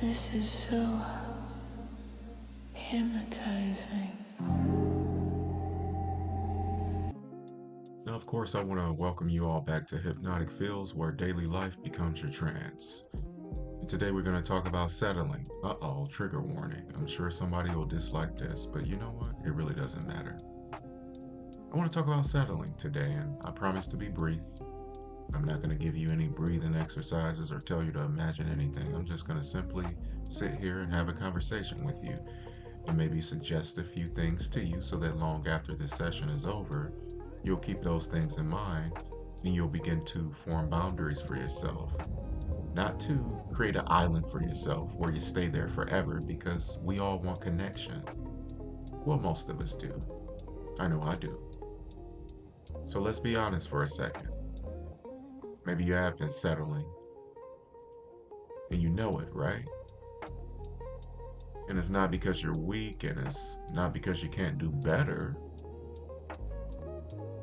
This is so hypnotizing. Now, of course, I want to welcome you all back to Hypnotic Fields, where daily life becomes your trance. And today we're going to talk about settling. Uh-oh, trigger warning. I'm sure somebody will dislike this, but you know what? It really doesn't matter. I want to talk about settling today, and I promise to be brief. I'm not going to give you any breathing exercises or tell you to imagine anything. I'm just going to simply sit here and have a conversation with you and maybe suggest a few things to you so that long after this session is over, you'll keep those things in mind and you'll begin to form boundaries for yourself. Not to create an island for yourself where you stay there forever, because we all want connection. Well, most of us do. I know I do. So let's be honest for a second. Maybe you have been settling and you know it, right? And it's not because you're weak and it's not because you can't do better,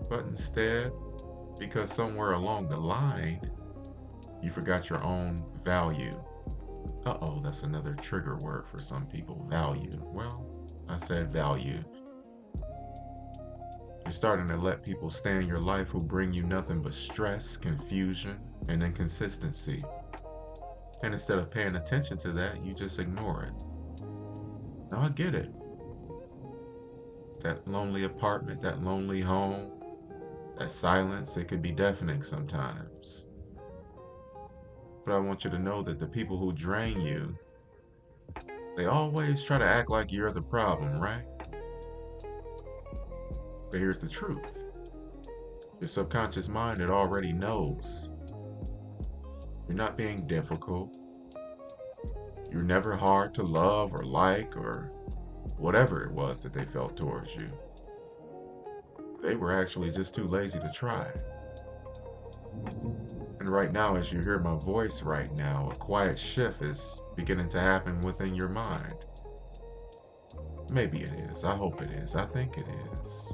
but instead because somewhere along the line you forgot your own value. Uh-oh, that's another trigger word for some people, value. Well, I said value. You're starting to let people stay in your life who bring you nothing but stress, confusion, and inconsistency. And instead of paying attention to that, you just ignore it. Now, I get it. That lonely apartment, that lonely home, that silence, it can be deafening sometimes. But I want you to know that the people who drain you, they always try to act like you're the problem, right? But here's the truth. Your subconscious mind, it already knows. You're not being difficult. You're never hard to love or like or whatever it was that they felt towards you. They were actually just too lazy to try. And right now, as you hear my voice right now, a quiet shift is beginning to happen within your mind. Maybe it is. I hope it is. I think it is.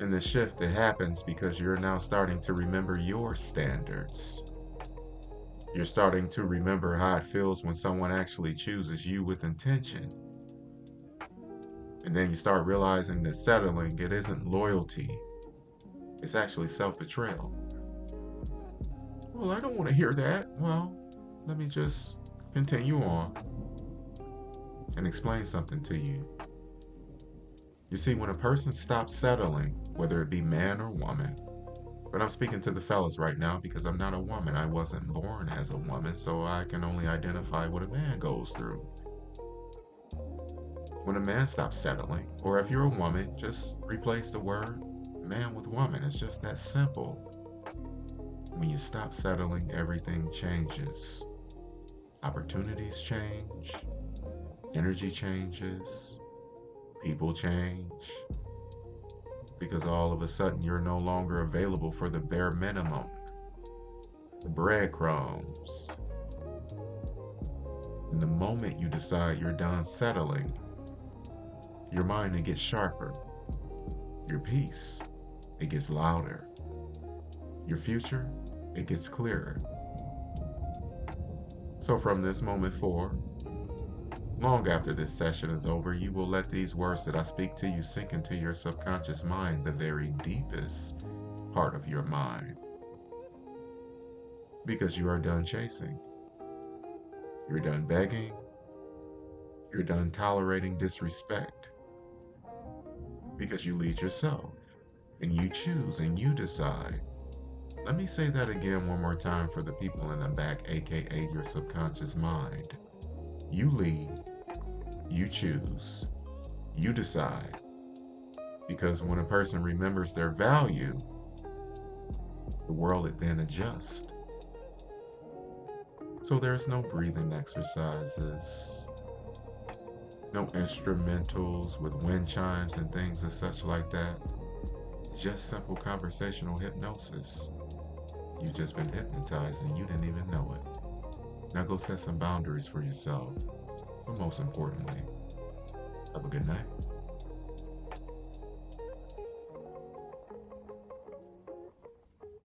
And the shift, it happens because you're now starting to remember your standards. You're starting to remember how it feels when someone actually chooses you with intention. And then you start realizing that settling, it isn't loyalty. It's actually self-betrayal. Well, I don't want to hear that. Well, let me just continue on and explain something to you. You see, when a person stops settling, whether it be man or woman, but I'm speaking to the fellas right now because I'm not a woman. I wasn't born as a woman, so I can only identify what a man goes through. When a man stops settling, or if you're a woman, just replace the word man with woman. It's just that simple. When you stop settling, everything changes. Opportunities change, energy changes, people change, because all of a sudden you're no longer available for the bare minimum, the breadcrumbs. And the moment you decide you're done settling, your mind, it gets sharper. Your peace, it gets louder. Your future, it gets clearer. So from this moment forward, long after this session is over, you will let these words that I speak to you sink into your subconscious mind, the very deepest part of your mind. Because you are done chasing. You're done begging. You're done tolerating disrespect. Because you lead yourself, and you choose, and you decide. Let me say that again one more time for the people in the back, aka your subconscious mind. You lead. You choose. You decide. Because when a person remembers their value, the world, it then adjusts. So there's no breathing exercises, no instrumentals with wind chimes and things and such like that. Just simple conversational hypnosis. You've just been hypnotized and you didn't even know it. Now go set some boundaries for yourself. But most importantly, have a good night.